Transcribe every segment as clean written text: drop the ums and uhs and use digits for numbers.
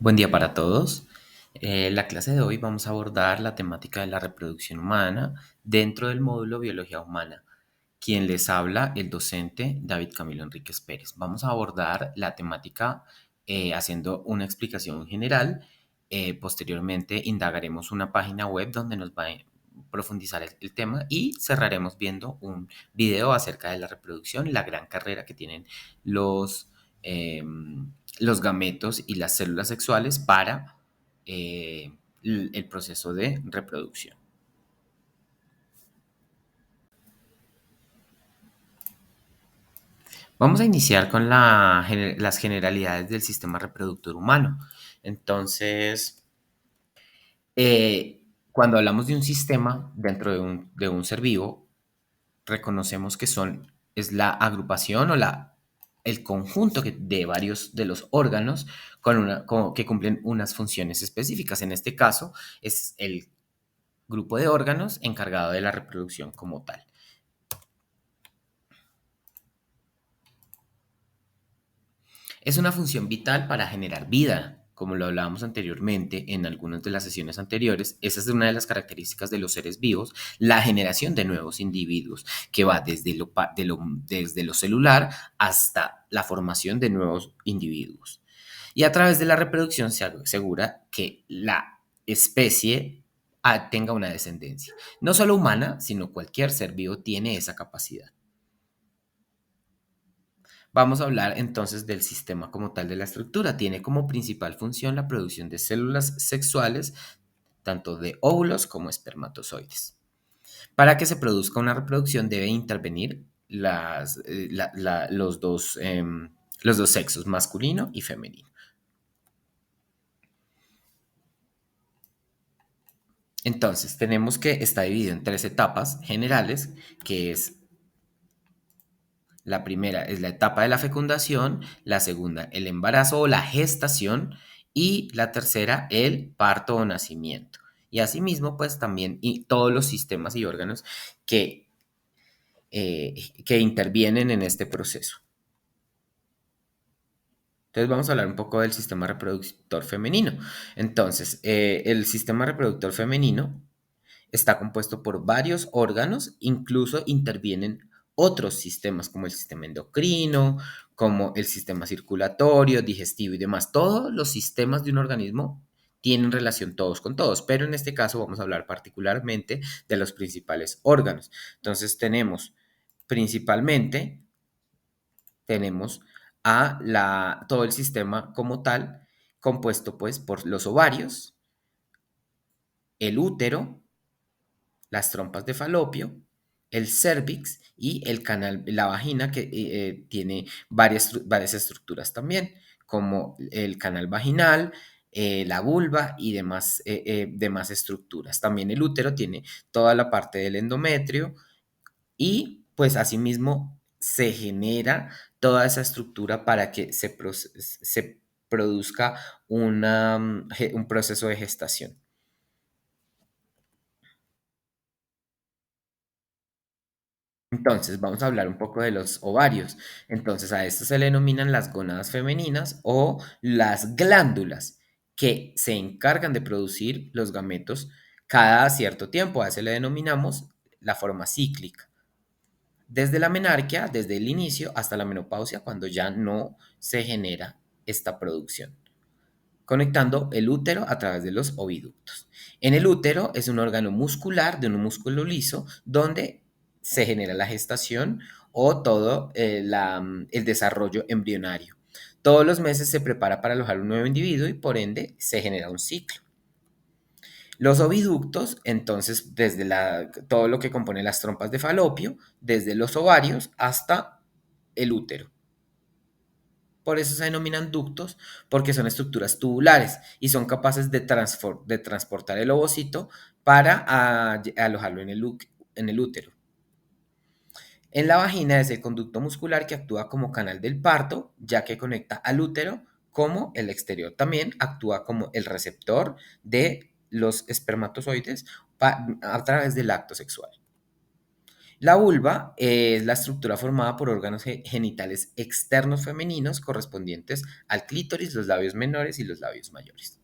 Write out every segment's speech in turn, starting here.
Buen día para todos. La clase de hoy vamos a abordar la temática de la reproducción humana dentro del módulo Biología Humana. Quien les habla, el docente David Camilo Enríquez Pérez. Vamos a abordar la temática haciendo una explicación general. Posteriormente indagaremos una página web donde nos va a profundizar el tema y cerraremos viendo un video acerca de la reproducción y la gran carrera que tienen los, los gametos y las células sexuales para el proceso de reproducción. Vamos a iniciar con las generalidades del sistema reproductor humano. Entonces, cuando hablamos de un sistema dentro de un ser vivo, reconocemos que es la agrupación o el conjunto de varios de los órganos que cumplen unas funciones específicas. En este caso, es el grupo de órganos encargado de la reproducción como tal. Es una función vital para generar vida, como lo hablábamos anteriormente en algunas de las sesiones anteriores. Esa es una de las características de los seres vivos, la generación de nuevos individuos, que va desde lo celular hasta la formación de nuevos individuos. Y a través de la reproducción se asegura que la especie tenga una descendencia. No solo humana, sino cualquier ser vivo tiene esa capacidad. Vamos a hablar entonces del sistema como tal de la estructura. Tiene como principal función la producción de células sexuales, tanto de óvulos como espermatozoides. Para que se produzca una reproducción debe intervenir los dos sexos, masculino y femenino. Entonces, tenemos que está dividido en tres etapas generales, que es la primera es la etapa de la fecundación, la segunda el embarazo o la gestación y la tercera el parto o nacimiento. Y asimismo, pues también y todos los sistemas y órganos que, que intervienen en este proceso. Entonces vamos a hablar un poco del sistema reproductor femenino. Entonces, el sistema reproductor femenino está compuesto por varios órganos, incluso intervienen otros sistemas como el sistema endocrino, como el sistema circulatorio, digestivo y demás. Todos los sistemas de un organismo tienen relación todos con todos, pero en este caso vamos a hablar particularmente de los principales órganos. Entonces principalmente, tenemos todo el sistema como tal, compuesto pues por los ovarios, el útero, las trompas de falopio, el cérvix y el canal, la vagina que tiene varias estructuras también, como el canal vaginal, la vulva y demás estructuras. También el útero tiene toda la parte del endometrio y pues asimismo se genera toda esa estructura para que se produzca un proceso de gestación. Entonces, vamos a hablar un poco de los ovarios. Entonces, a esto se le denominan las gónadas femeninas o las glándulas que se encargan de producir los gametos cada cierto tiempo. A eso le denominamos la forma cíclica. Desde la menarquia, desde el inicio hasta la menopausia, cuando ya no se genera esta producción, conectando el útero a través de los oviductos. En el útero es un órgano muscular de un músculo liso donde se genera la gestación o todo el desarrollo embrionario. Todos los meses se prepara para alojar un nuevo individuo y por ende se genera un ciclo. Los oviductos, entonces, todo lo que compone las trompas de falopio, desde los ovarios hasta el útero. Por eso se denominan ductos, porque son estructuras tubulares y son capaces de transportar el ovocito para alojarlo en el útero. En la vagina es el conducto muscular que actúa como canal del parto, ya que conecta al útero, como el exterior también actúa como el receptor de los espermatozoides a través del acto sexual. La vulva es la estructura formada por órganos genitales externos femeninos correspondientes al clítoris, los labios menores y los labios mayores.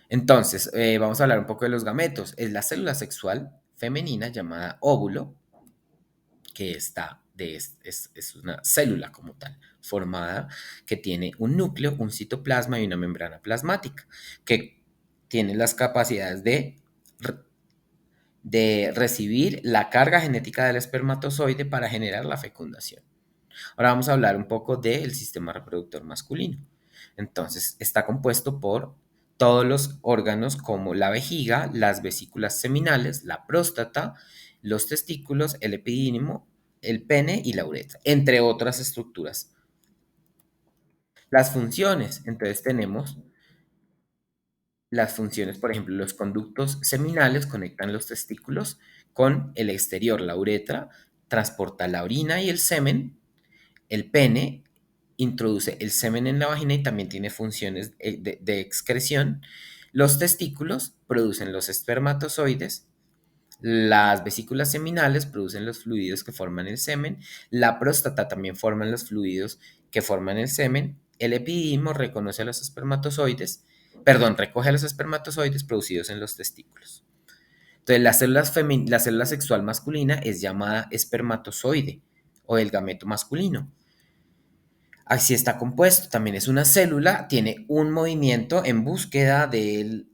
Entonces, vamos a hablar un poco de los gametos. Es la célula sexual femenina llamada óvulo, que es una célula como tal, formada, que tiene un núcleo, un citoplasma y una membrana plasmática, que tiene las capacidades de recibir la carga genética del espermatozoide para generar la fecundación. Ahora vamos a hablar un poco del sistema reproductor masculino. Entonces, está compuesto por todos los órganos como la vejiga, las vesículas seminales, la próstata, los testículos, el epidídimo, el pene y la uretra, entre otras estructuras. Las funciones, entonces tenemos las funciones, por ejemplo, los conductos seminales conectan los testículos con el exterior, la uretra transporta la orina y el semen, el pene introduce el semen en la vagina y también tiene funciones de excreción. Los testículos producen los espermatozoides. Las vesículas seminales producen los fluidos que forman el semen. La próstata también forma los fluidos que forman el semen. El epididimo reconoce a los espermatozoides, perdón, recoge a los espermatozoides producidos en los testículos. Entonces, la célula sexual masculina es llamada espermatozoide o el gameto masculino. Así está compuesto, también es una célula, tiene un movimiento en búsqueda de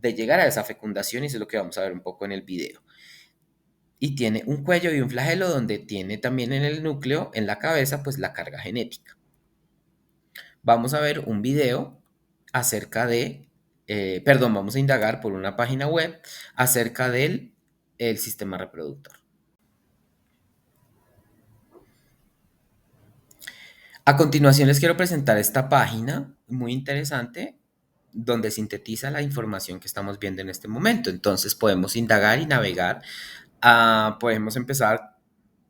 llegar a esa fecundación y eso es lo que vamos a ver un poco en el video. Y tiene un cuello y un flagelo donde tiene también en el núcleo, en la cabeza, pues la carga genética. Vamos a ver un video acerca perdón, vamos a indagar por una página web acerca del el sistema reproductor. A continuación les quiero presentar esta página muy interesante donde sintetiza la información que estamos viendo en este momento. Entonces podemos indagar y navegar. Podemos empezar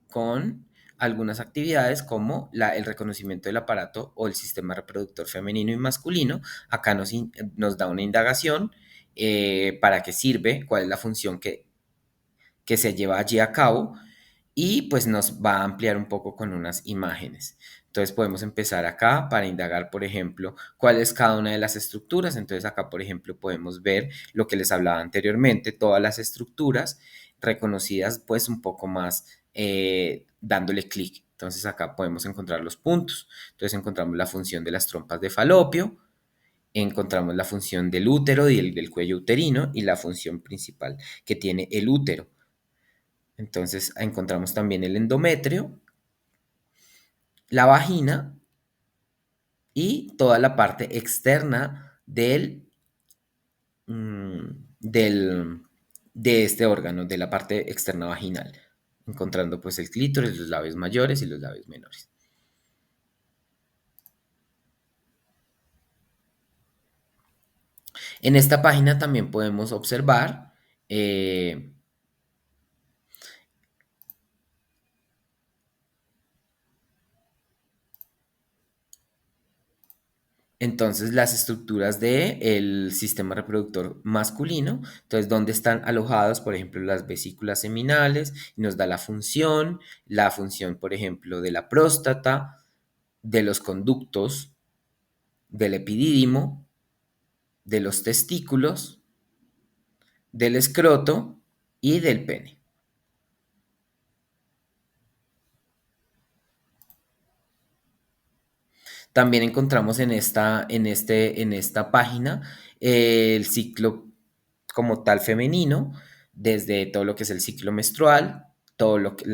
con algunas actividades como el reconocimiento del aparato o el sistema reproductor femenino y masculino. Acá nos da una indagación, para qué sirve, cuál es la función que se lleva allí a cabo y pues nos va a ampliar un poco con unas imágenes. Entonces podemos empezar acá para indagar, por ejemplo, cuál es cada una de las estructuras. Entonces acá, por ejemplo, podemos ver lo que les hablaba anteriormente, todas las estructuras reconocidas pues un poco más, dándole clic. Entonces acá podemos encontrar los puntos. Entonces encontramos la función de las trompas de falopio, encontramos la función del útero y del cuello uterino y la función principal que tiene el útero. Entonces encontramos también el endometrio, la vagina y toda la parte externa del, de este órgano, de la parte externa vaginal, encontrando pues el clítoris, los labios mayores y los labios menores. En esta página también podemos observar, entonces, las estructuras del sistema reproductor masculino, entonces, dónde están alojados, por ejemplo, las vesículas seminales, y nos da la función, por ejemplo, de la próstata, de los conductos, del epidídimo, de los testículos, del escroto y del pene. También encontramos en esta página, el ciclo como tal femenino, desde todo lo que es el ciclo menstrual, todo lo que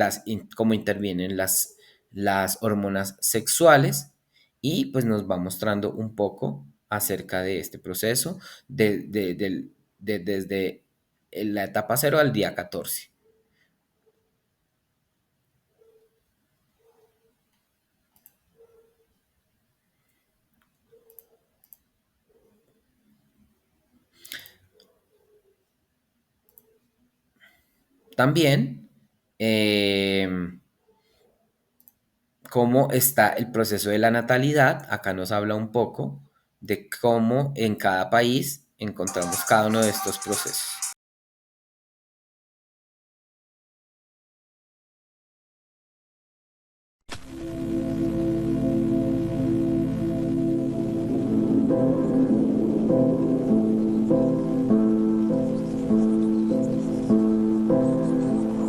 cómo intervienen las hormonas sexuales y pues nos va mostrando un poco acerca de este proceso desde la etapa 0 al día 14. También, cómo está el proceso de la natalidad. Acá nos habla un poco de cómo en cada país encontramos cada uno de estos procesos.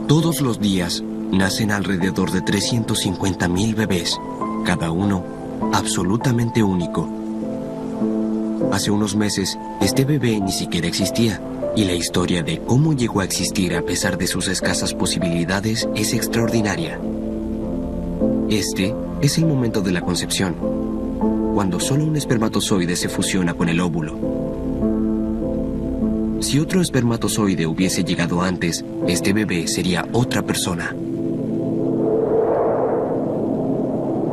Todos los días nacen alrededor de 350.000 bebés, cada uno absolutamente único. Hace unos meses, este bebé ni siquiera existía, y la historia de cómo llegó a existir a pesar de sus escasas posibilidades es extraordinaria. Este es el momento de la concepción, cuando solo un espermatozoide se fusiona con el óvulo. Si otro espermatozoide hubiese llegado antes, este bebé sería otra persona.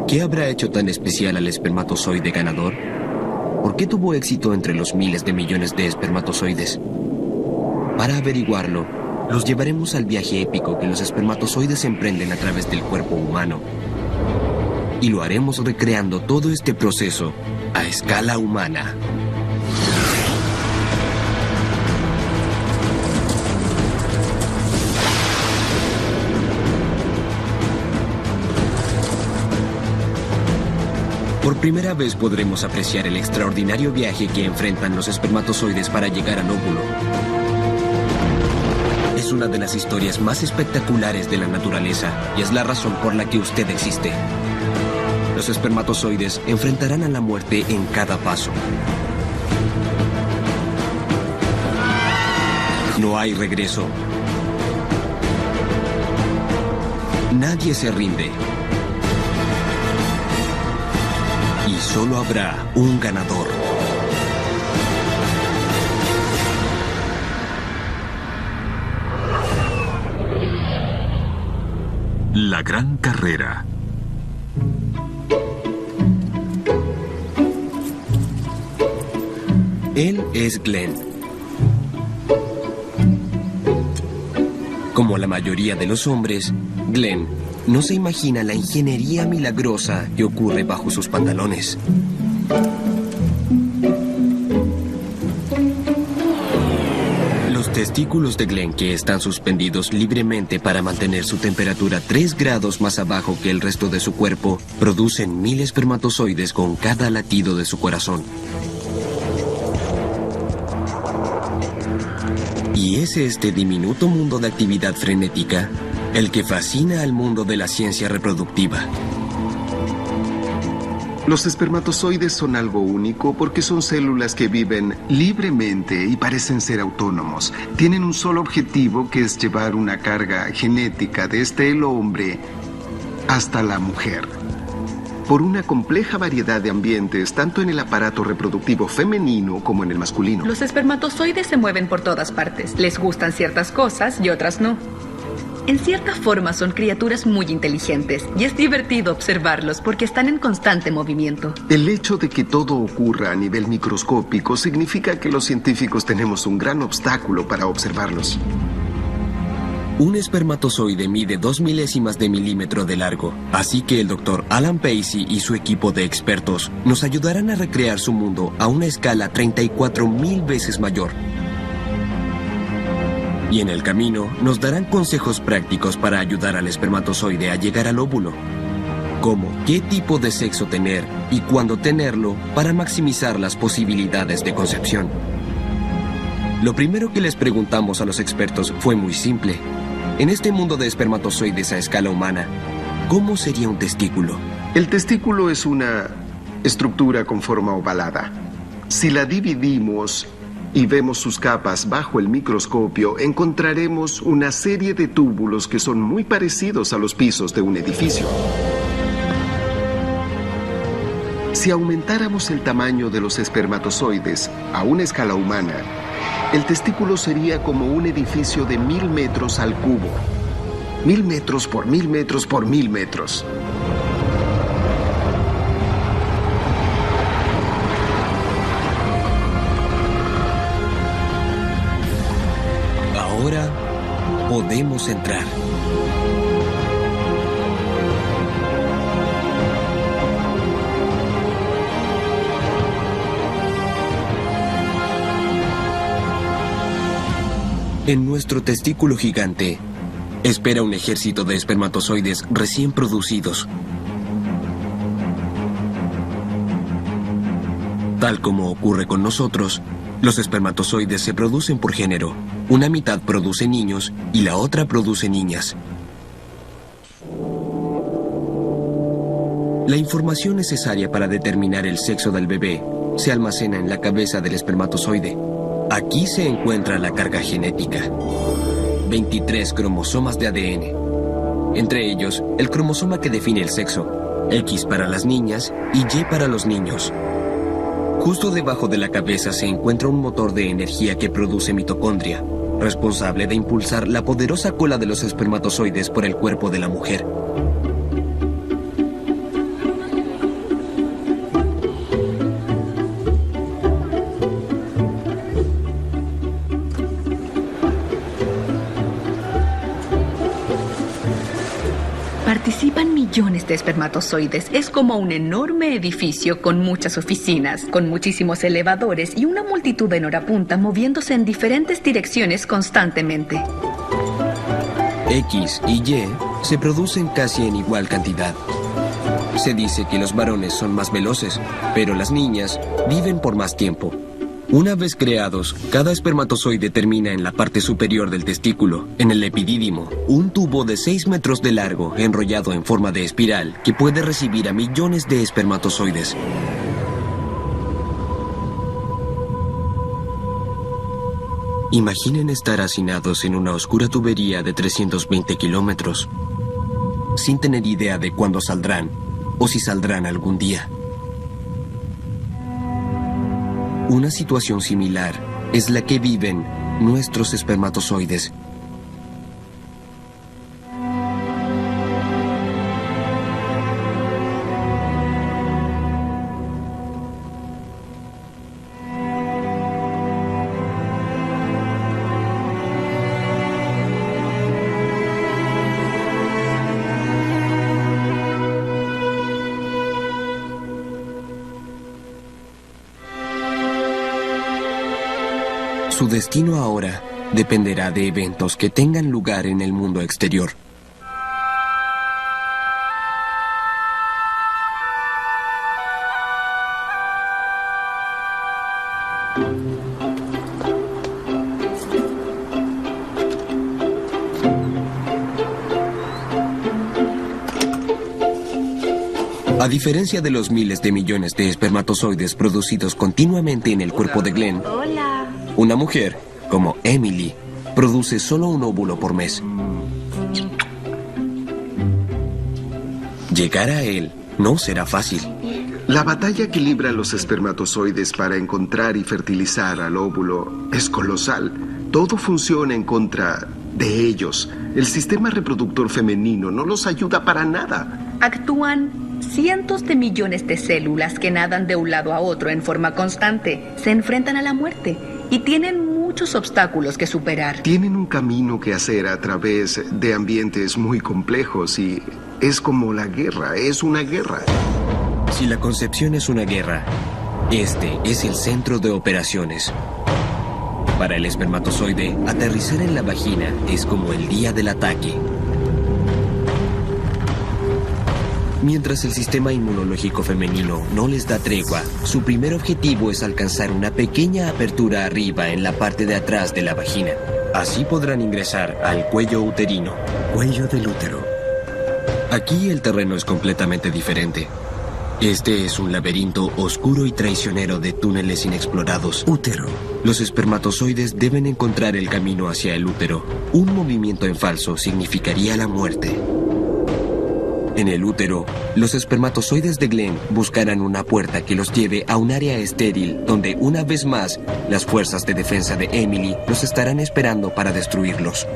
¿Qué habrá hecho tan especial al espermatozoide ganador? ¿Por qué tuvo éxito entre los miles de millones de espermatozoides? Para averiguarlo, los llevaremos al viaje épico que los espermatozoides emprenden a través del cuerpo humano. Y lo haremos recreando todo este proceso a escala humana. Por primera vez podremos apreciar el extraordinario viaje que enfrentan los espermatozoides para llegar al óvulo. Es una de las historias más espectaculares de la naturaleza y es la razón por la que usted existe. Los espermatozoides enfrentarán a la muerte en cada paso. No hay regreso. Nadie se rinde. Y solo habrá un ganador. La gran carrera. Él es Glenn. Como la mayoría de los hombres, Glenn no se imagina la ingeniería milagrosa que ocurre bajo sus pantalones. Los testículos de Glenn, que están suspendidos libremente para mantener su temperatura 3 grados más abajo que el resto de su cuerpo, producen 1000 espermatozoides con cada latido de su corazón. Y es este diminuto mundo de actividad frenética el que fascina al mundo de la ciencia reproductiva. Los espermatozoides son algo único porque son células que viven libremente y parecen ser autónomos. Tienen un solo objetivo, que es llevar una carga genética desde el hombre hasta la mujer. Por una compleja variedad de ambientes, tanto en el aparato reproductivo femenino como en el masculino. Los espermatozoides se mueven por todas partes. Les gustan ciertas cosas y otras no. En cierta forma son criaturas muy inteligentes y es divertido observarlos porque están en constante movimiento. El hecho de que todo ocurra a nivel microscópico significa que los científicos tenemos un gran obstáculo para observarlos. Un espermatozoide mide 2 milésimas de milímetro de largo, así que el Dr. Alan Pacey y su equipo de expertos nos ayudarán a recrear su mundo a una escala 34,000 veces mayor. Y en el camino nos darán consejos prácticos para ayudar al espermatozoide a llegar al óvulo, como qué tipo de sexo tener y cuándo tenerlo para maximizar las posibilidades de concepción. Lo primero que les preguntamos a los expertos fue muy simple. En este mundo de espermatozoides a escala humana, ¿cómo sería un testículo? El testículo es una estructura con forma ovalada. Si la dividimos y vemos sus capas bajo el microscopio, encontraremos una serie de túbulos que son muy parecidos a los pisos de un edificio. Si aumentáramos el tamaño de los espermatozoides a una escala humana, el testículo sería como un edificio de 1000 metros al cubo. 1000 metros por 1000 metros por 1000 metros. Ahora podemos entrar. En nuestro testículo gigante, espera un ejército de espermatozoides recién producidos. Tal como ocurre con nosotros, Los espermatozoides se producen por género. Una mitad produce niños y la otra produce niñas. La información necesaria para determinar el sexo del bebé se almacena en la cabeza del espermatozoide. Aquí se encuentra la carga genética. 23 cromosomas de ADN. Entre ellos, el cromosoma que define el sexo, X para las niñas y Y para los niños. Justo debajo de la cabeza se encuentra un motor de energía que produce mitocondria, responsable de impulsar la poderosa cola de los espermatozoides por el cuerpo de la mujer. Participan millones de espermatozoides. Es como un enorme edificio con muchas oficinas, con muchísimos elevadores y una multitud en hora punta moviéndose en diferentes direcciones constantemente. X y Y se producen casi en igual cantidad. Se dice que los varones son más veloces, pero las niñas viven por más tiempo. Una vez creados, cada espermatozoide termina en la parte superior del testículo, en el epidídimo, un tubo de 6 metros de largo enrollado en forma de espiral que puede recibir a millones de espermatozoides. Imaginen estar hacinados en una oscura tubería de 320 kilómetros, sin tener idea de cuándo saldrán o si saldrán algún día. Una situación similar es la que viven nuestros espermatozoides. Su destino ahora dependerá de eventos que tengan lugar en el mundo exterior. A diferencia de los miles de millones de espermatozoides producidos continuamente en el cuerpo de Glenn, una mujer, como Emily, produce solo un óvulo por mes. Llegar a él no será fácil. La batalla que libran los espermatozoides para encontrar y fertilizar al óvulo es colosal. Todo funciona en contra de ellos. El sistema reproductor femenino no los ayuda para nada. Actúan cientos de millones de células que nadan de un lado a otro en forma constante. Se enfrentan a la muerte y tienen muchos obstáculos que superar. Tienen un camino que hacer a través de ambientes muy complejos y es como la guerra, es una guerra. Si la concepción es una guerra, este es el centro de operaciones. Para el espermatozoide, aterrizar en la vagina es como el día del ataque. Mientras el sistema inmunológico femenino no les da tregua, su primer objetivo es alcanzar una pequeña apertura arriba en la parte de atrás de la vagina. Así podrán ingresar al cuello uterino. Cuello del útero. Aquí el terreno es completamente diferente. Este es un laberinto oscuro y traicionero de túneles inexplorados. Útero. Los espermatozoides deben encontrar el camino hacia el útero. Un movimiento en falso significaría la muerte. En el útero, los espermatozoides de Glenn buscarán una puerta que los lleve a un área estéril donde, una vez más, las fuerzas de defensa de Emily los estarán esperando para destruirlos.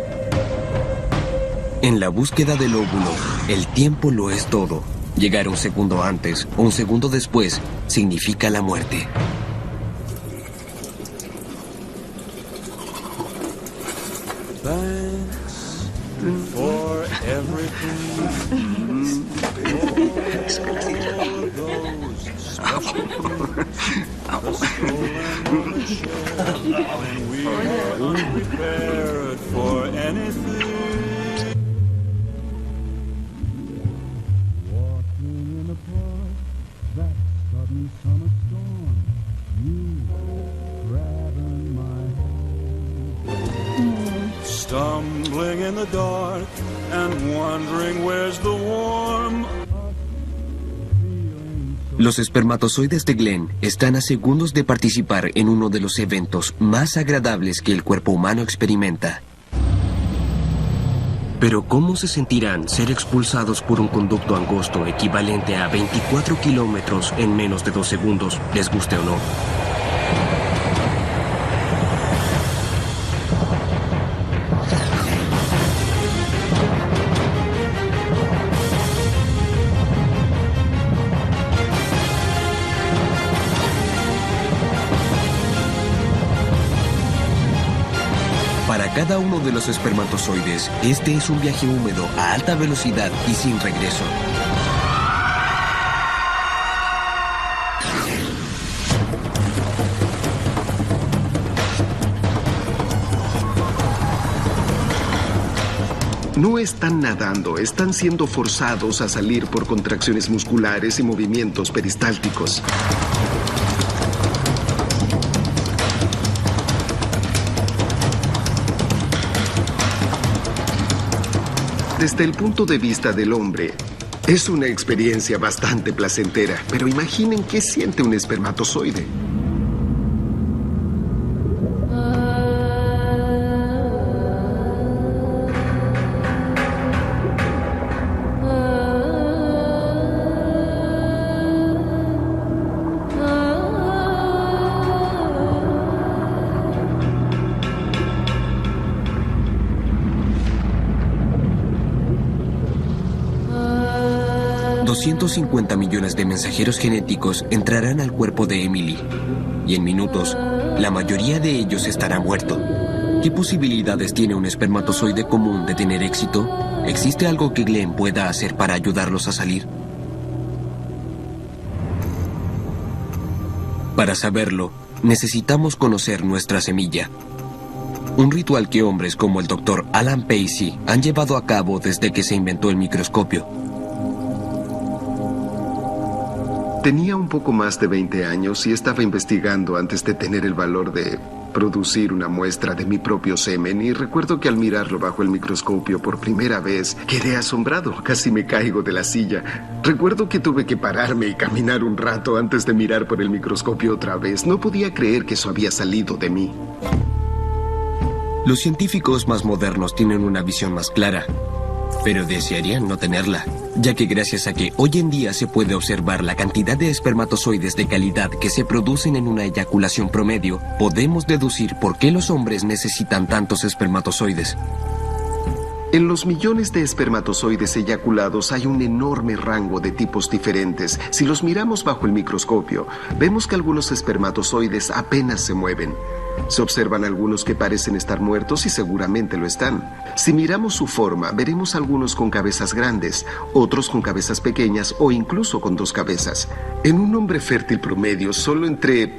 En la búsqueda del óvulo, el tiempo lo es todo. Llegar un segundo antes o un segundo después significa la muerte. For everything, when we are prepared for anything. Walking in a park, that sudden summer storm, you grab in the dark and wondering where's the warm. Los espermatozoides de Glenn están a segundos de participar en uno de los eventos más agradables que el cuerpo humano experimenta. Pero ¿cómo se sentirán ser expulsados por un conducto angosto equivalente a 24 kilómetros en menos de 2 segundos, les guste o no? Para cada uno de los espermatozoides, este es un viaje húmedo a alta velocidad y sin regreso. No están nadando, están siendo forzados a salir por contracciones musculares y movimientos peristálticos. Desde el punto de vista del hombre, es una experiencia bastante placentera, pero imaginen qué siente un espermatozoide. $250 millones de mensajeros genéticos entrarán al cuerpo de Emily, y en minutos, la mayoría de ellos estará muerto. ¿Qué posibilidades tiene un espermatozoide común de tener éxito? ¿Existe algo que Glenn pueda hacer para ayudarlos a salir? Para saberlo, necesitamos conocer nuestra semilla. Un ritual que hombres como el Dr. Alan Pacey han llevado a cabo desde que se inventó el microscopio. Tenía un poco más de 20 años y estaba investigando antes de tener el valor de producir una muestra de mi propio semen, y recuerdo que al mirarlo bajo el microscopio por primera vez quedé asombrado, casi me caigo de la silla. Recuerdo que tuve que pararme y caminar un rato antes de mirar por el microscopio otra vez. No podía creer que eso había salido de mí. Los científicos más modernos tienen una visión más clara, pero desearían no tenerla, ya que gracias a que hoy en día se puede observar la cantidad de espermatozoides de calidad que se producen en una eyaculación promedio, podemos deducir por qué los hombres necesitan tantos espermatozoides. En los millones de espermatozoides eyaculados hay un enorme rango de tipos diferentes. Si los miramos bajo el microscopio, vemos que algunos espermatozoides apenas se mueven. Se observan algunos que parecen estar muertos y seguramente lo están. Si miramos su forma, veremos algunos con cabezas grandes, otros con cabezas pequeñas o incluso con 2 cabezas. En un hombre fértil promedio, solo entre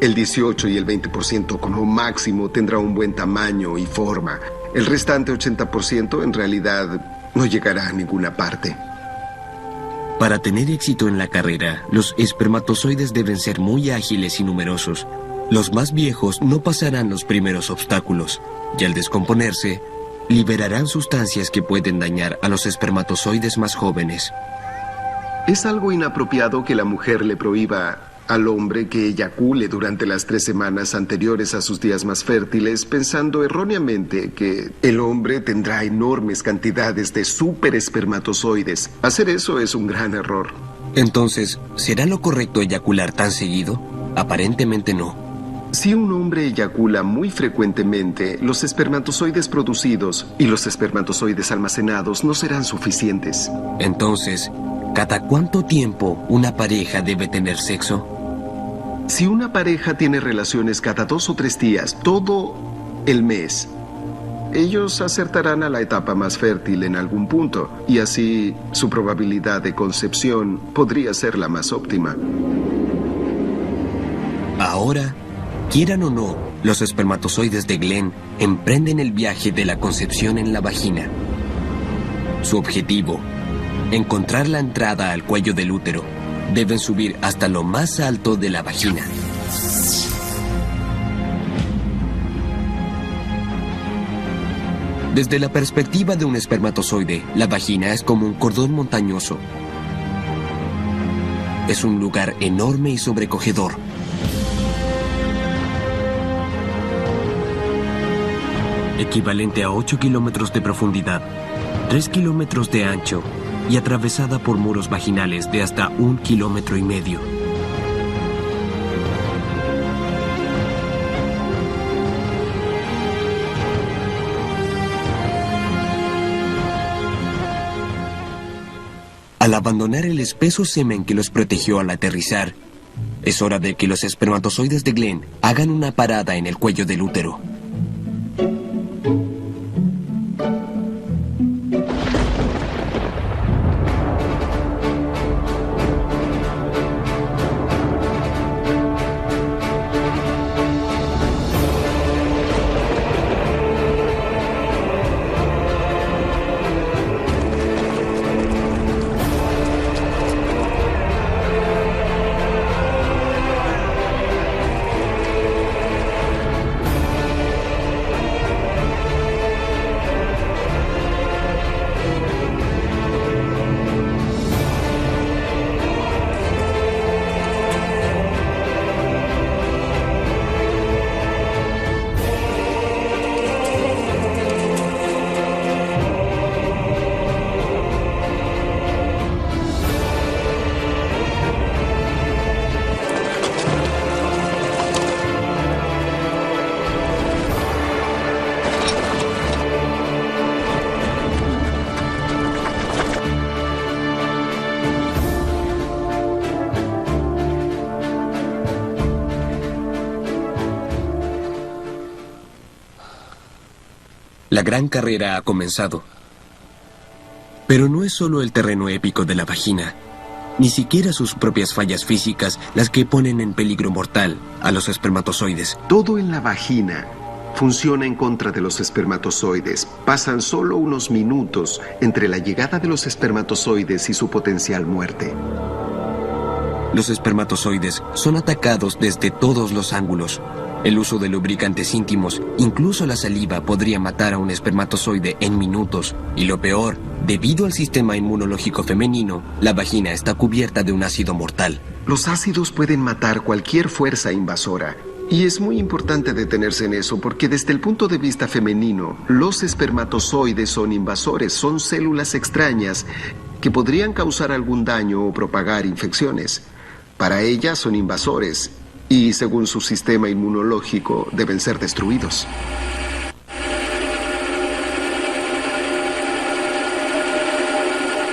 el 18 y el 20% como máximo tendrá un buen tamaño y forma. El restante 80% en realidad no llegará a ninguna parte. Para tener éxito en la carrera, los espermatozoides deben ser muy ágiles y numerosos. Los más viejos no pasarán los primeros obstáculos, y al descomponerse, liberarán sustancias que pueden dañar a los espermatozoides más jóvenes. Es algo inapropiado que la mujer le prohíba al hombre que eyacule durante las 3 semanas anteriores a sus días más fértiles, pensando erróneamente que el hombre tendrá enormes cantidades de superespermatozoides. Hacer eso es un gran error. Entonces, ¿será lo correcto eyacular tan seguido? Aparentemente no. Si un hombre eyacula muy frecuentemente, los espermatozoides producidos y los espermatozoides almacenados no serán suficientes. Entonces, ¿cada cuánto tiempo una pareja debe tener sexo? Si una pareja tiene relaciones cada 2 o 3 días, todo el mes, ellos acertarán a la etapa más fértil en algún punto, y así su probabilidad de concepción podría ser la más óptima. Ahora, quieran o no, los espermatozoides de Glenn emprenden el viaje de la concepción en la vagina. Su objetivo: encontrar la entrada al cuello del útero. Deben subir hasta lo más alto de la vagina. Desde la perspectiva de un espermatozoide, la vagina es como un cordón montañoso. Es un lugar enorme y sobrecogedor. Equivalente a 8 kilómetros de profundidad, 3 kilómetros de ancho y atravesada por muros vaginales de hasta 1,5 kilómetros. Al abandonar el espeso semen que los protegió al aterrizar, es hora de que los espermatozoides de Glenn hagan una parada en el cuello del útero. La gran carrera ha comenzado. Pero no es solo el terreno épico de la vagina, ni siquiera sus propias fallas físicas las que ponen en peligro mortal a los espermatozoides. Todo en la vagina funciona en contra de los espermatozoides. Pasan solo unos minutos entre la llegada de los espermatozoides y su potencial muerte. Los espermatozoides son atacados desde todos los ángulos. El uso de lubricantes íntimos, incluso la saliva, podría matar a un espermatozoide en minutos. Y lo peor, debido al sistema inmunológico femenino, la vagina está cubierta de un ácido mortal. Los ácidos pueden matar cualquier fuerza invasora. Y es muy importante detenerse en eso porque desde el punto de vista femenino, los espermatozoides son invasores, son células extrañas que podrían causar algún daño o propagar infecciones. Para ellas son invasores y, según su sistema inmunológico, deben ser destruidos.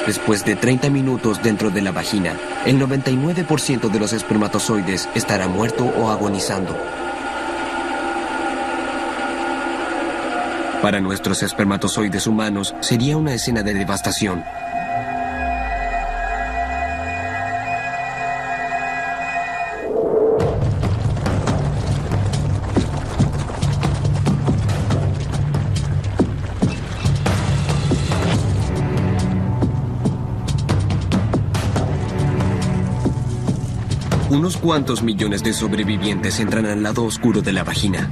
Después de 30 minutos dentro de la vagina, el 99% de los espermatozoides estará muerto o agonizando. Para nuestros espermatozoides humanos sería una escena de devastación. Unos cuantos millones de sobrevivientes entran al lado oscuro de la vagina.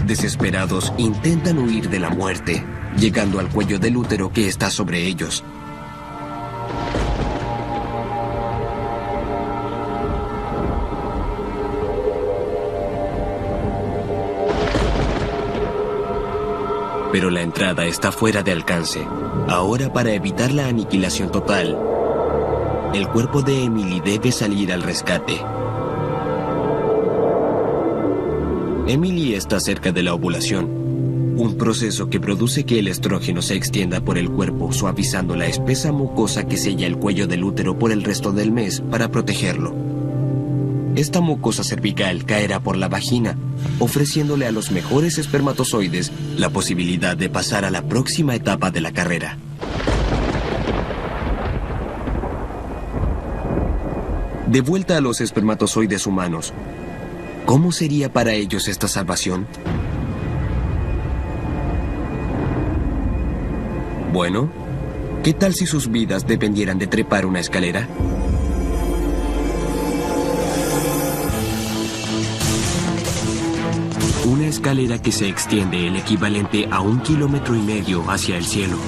Desesperados, intentan huir de la muerte, llegando al cuello del útero que está sobre ellos. Pero la entrada está fuera de alcance. Ahora, para evitar la aniquilación total, el cuerpo de Emily debe salir al rescate. Emily está cerca de la ovulación, un proceso que produce que el estrógeno se extienda por el cuerpo, suavizando la espesa mucosa que sella el cuello del útero por el resto del mes para protegerlo. Esta mucosa cervical caerá por la vagina, ofreciéndole a los mejores espermatozoides la posibilidad de pasar a la próxima etapa de la carrera. De vuelta a los espermatozoides humanos, ¿cómo sería para ellos esta salvación? Bueno, ¿Qué tal si sus vidas dependieran de trepar una escalera? Una escalera que se extiende el equivalente a 1,5 kilómetros hacia el cielo.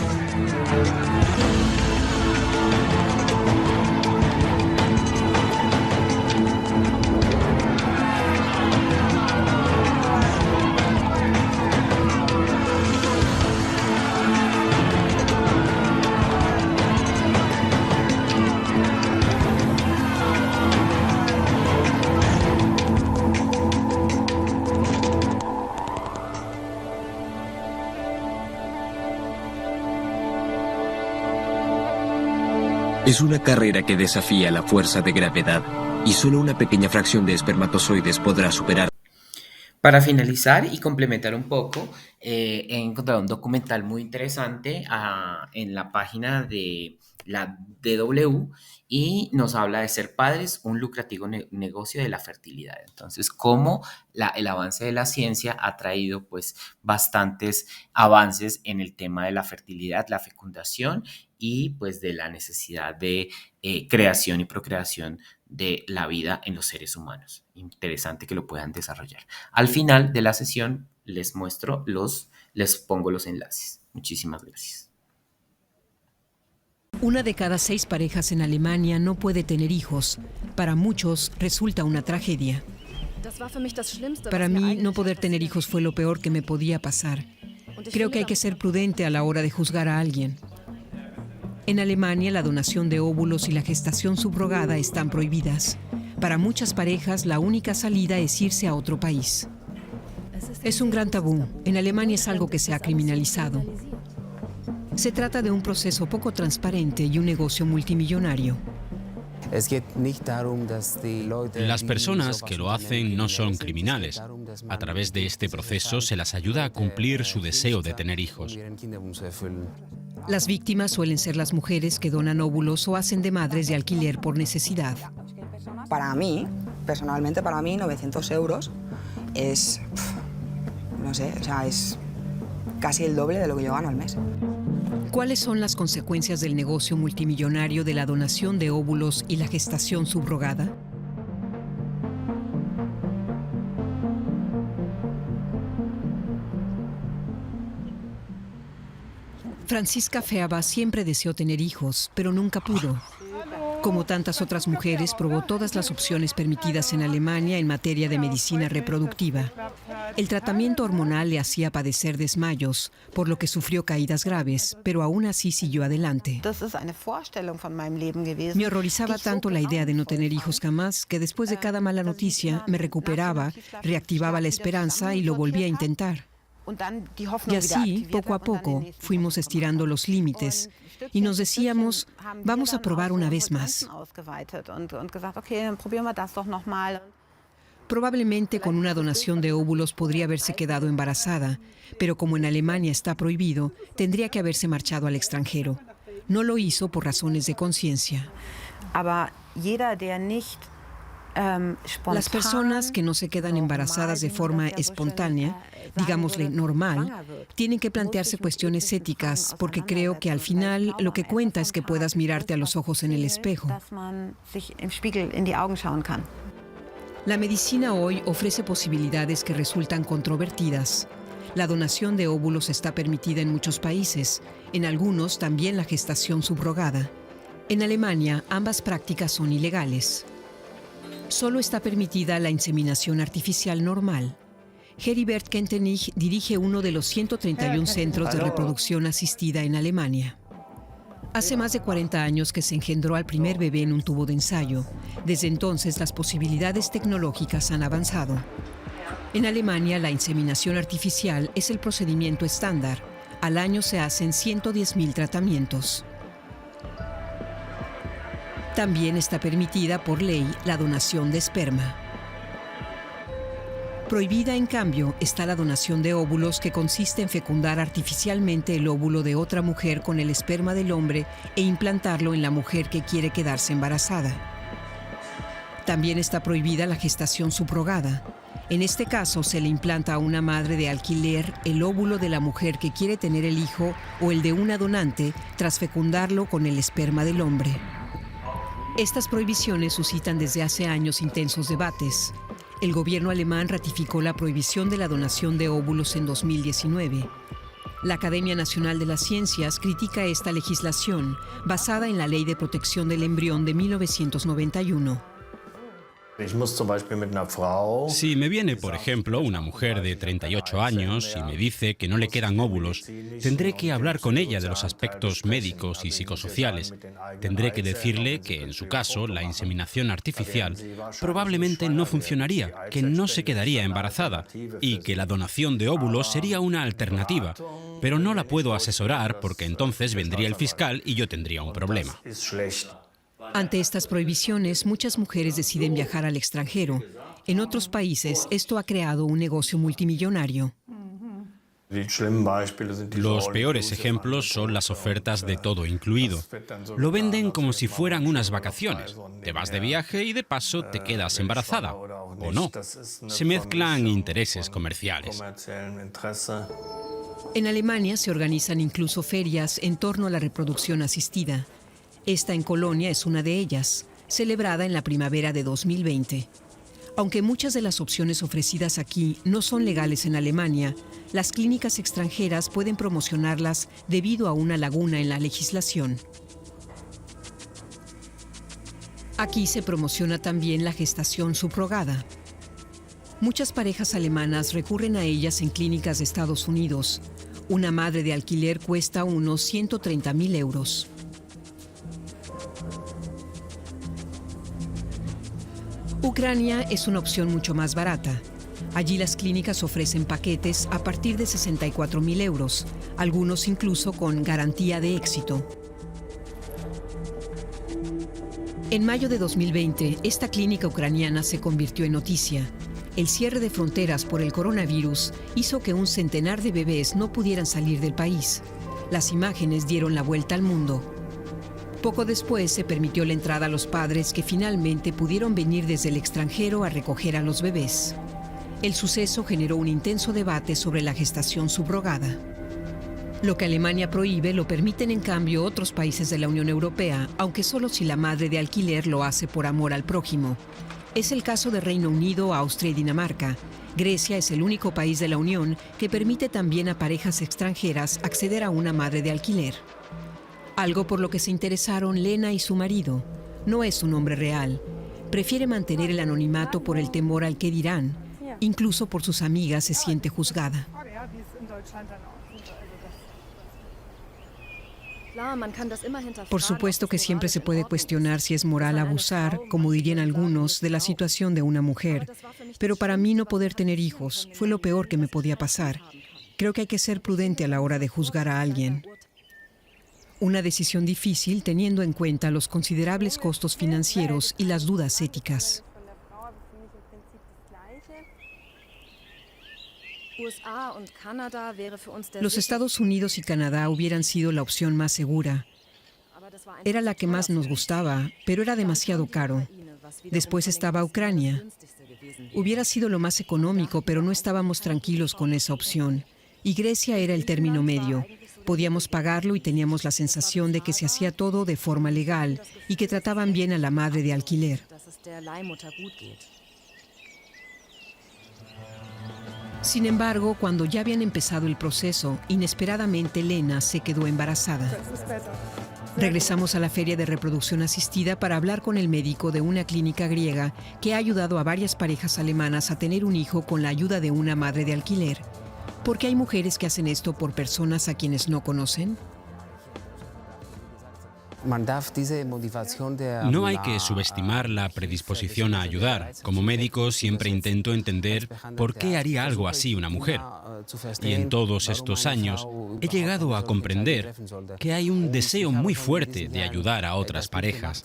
Es una carrera que desafía la fuerza de gravedad y solo una pequeña fracción de espermatozoides podrá superar. Para finalizar y complementar un poco, he encontrado un documental muy interesante en la página de la DW y nos habla de ser padres, un lucrativo negocio de la fertilidad. Entonces, cómo el avance de la ciencia ha traído pues bastantes avances en el tema de la fertilidad, la fecundación y pues de la necesidad de creación y procreación de la vida en los seres humanos. Interesante que lo puedan desarrollar. Al final de la sesión les pongo los enlaces. Muchísimas gracias. 1 de cada 6 parejas en Alemania no puede tener hijos. Para muchos resulta una tragedia. Para mí, no poder tener hijos fue lo peor que me podía pasar. Creo que hay que ser prudente a la hora de juzgar a alguien. En Alemania, la donación de óvulos y la gestación subrogada están prohibidas. Para muchas parejas, la única salida es irse a otro país. Es un gran tabú. En Alemania es algo que se ha criminalizado. Se trata de un proceso poco transparente y un negocio multimillonario. Las personas que lo hacen no son criminales. A través de este proceso se las ayuda a cumplir su deseo de tener hijos. Las víctimas suelen ser las mujeres que donan óvulos o hacen de madres de alquiler por necesidad. Para mí, personalmente para mí, 900 euros es, no sé, o sea, es casi el doble de lo que yo gano al mes. ¿Cuáles son las consecuencias del negocio multimillonario de la donación de óvulos y la gestación subrogada? Franziska Färber siempre deseó tener hijos, pero nunca pudo. Como tantas otras mujeres, probó todas las opciones permitidas en Alemania en materia de medicina reproductiva. El tratamiento hormonal le hacía padecer desmayos, por lo que sufrió caídas graves, pero aún así siguió adelante. Me horrorizaba tanto la idea de no tener hijos jamás, que después de cada mala noticia me recuperaba, reactivaba la esperanza y lo volvía a intentar. Y así, poco a poco, fuimos estirando los límites y nos decíamos, vamos a probar una vez más. Probablemente con una donación de óvulos podría haberse quedado embarazada, pero como en Alemania está prohibido, tendría que haberse marchado al extranjero. No lo hizo por razones de conciencia. Las personas que no se quedan embarazadas de forma espontánea, digámosle normal, tienen que plantearse cuestiones éticas, porque creo que al final lo que cuenta es que puedas mirarte a los ojos en el espejo. La medicina hoy ofrece posibilidades que resultan controvertidas. La donación de óvulos está permitida en muchos países, en algunos también la gestación subrogada. En Alemania, ambas prácticas son ilegales. Solo está permitida la inseminación artificial normal. Heribert Kentenich dirige uno de los 131 centros de reproducción asistida en Alemania. Hace más de 40 años que se engendró al primer bebé en un tubo de ensayo. Desde entonces, las posibilidades tecnológicas han avanzado. En Alemania, la inseminación artificial es el procedimiento estándar. Al año se hacen 110.000 tratamientos. También está permitida por ley la donación de esperma. Prohibida, en cambio, está la donación de óvulos, que consiste en fecundar artificialmente el óvulo de otra mujer con el esperma del hombre e implantarlo en la mujer que quiere quedarse embarazada. También está prohibida la gestación subrogada. En este caso, se le implanta a una madre de alquiler el óvulo de la mujer que quiere tener el hijo o el de una donante tras fecundarlo con el esperma del hombre. Estas prohibiciones suscitan desde hace años intensos debates. El gobierno alemán ratificó la prohibición de la donación de óvulos en 2019. La Academia Nacional de las Ciencias critica esta legislación basada en la Ley de Protección del Embrión de 1991. Si me viene, por ejemplo, una mujer de 38 años y me dice que no le quedan óvulos, tendré que hablar con ella de los aspectos médicos y psicosociales. Tendré que decirle que, en su caso, la inseminación artificial probablemente no funcionaría, que no se quedaría embarazada y que la donación de óvulos sería una alternativa. Pero no la puedo asesorar porque entonces vendría el fiscal y yo tendría un problema. Ante estas prohibiciones, muchas mujeres deciden viajar al extranjero. En otros países, esto ha creado un negocio multimillonario. Los peores ejemplos son las ofertas de todo incluido. Lo venden como si fueran unas vacaciones. Te vas de viaje y de paso te quedas embarazada. ¿O no? Se mezclan intereses comerciales. En Alemania se organizan incluso ferias en torno a la reproducción asistida. Esta en Colonia es una de ellas, celebrada en la primavera de 2020. Aunque muchas de las opciones ofrecidas aquí no son legales en Alemania, las clínicas extranjeras pueden promocionarlas debido a una laguna en la legislación. Aquí se promociona también la gestación subrogada. Muchas parejas alemanas recurren a ellas en clínicas de Estados Unidos. Una madre de alquiler cuesta unos 130.000 euros. Ucrania es una opción mucho más barata. Allí las clínicas ofrecen paquetes a partir de 64.000 euros, algunos incluso con garantía de éxito. En mayo de 2020, esta clínica ucraniana se convirtió en noticia. El cierre de fronteras por el coronavirus hizo que un centenar de bebés no pudieran salir del país. Las imágenes dieron la vuelta al mundo. Poco después se permitió la entrada a los padres que finalmente pudieron venir desde el extranjero a recoger a los bebés. El suceso generó un intenso debate sobre la gestación subrogada. Lo que Alemania prohíbe lo permiten en cambio otros países de la Unión Europea, aunque solo si la madre de alquiler lo hace por amor al prójimo. Es el caso de Reino Unido, Austria y Dinamarca. Grecia es el único país de la Unión que permite también a parejas extranjeras acceder a una madre de alquiler. Algo por lo que se interesaron Lena y su marido. No es un hombre real. Prefiere mantener el anonimato por el temor al qué dirán. Incluso por sus amigas se siente juzgada. Por supuesto que siempre se puede cuestionar si es moral abusar, como dirían algunos, de la situación de una mujer. Pero para mí no poder tener hijos fue lo peor que me podía pasar. Creo que hay que ser prudente a la hora de juzgar a alguien. Una decisión difícil teniendo en cuenta los considerables costos financieros y las dudas éticas. Los Estados Unidos y Canadá hubieran sido la opción más segura. Era la que más nos gustaba, pero era demasiado caro. Después estaba Ucrania. Hubiera sido lo más económico, pero no estábamos tranquilos con esa opción. Y Grecia era el término medio. Podíamos pagarlo y teníamos la sensación de que se hacía todo de forma legal y que trataban bien a la madre de alquiler. Sin embargo, cuando ya habían empezado el proceso, inesperadamente Lena se quedó embarazada. Regresamos a la feria de reproducción asistida para hablar con el médico de una clínica griega que ha ayudado a varias parejas alemanas a tener un hijo con la ayuda de una madre de alquiler. ¿Por qué hay mujeres que hacen esto por personas a quienes no conocen? No hay que subestimar la predisposición a ayudar. Como médico siempre intento entender por qué haría algo así una mujer. Y en todos estos años he llegado a comprender que hay un deseo muy fuerte de ayudar a otras parejas.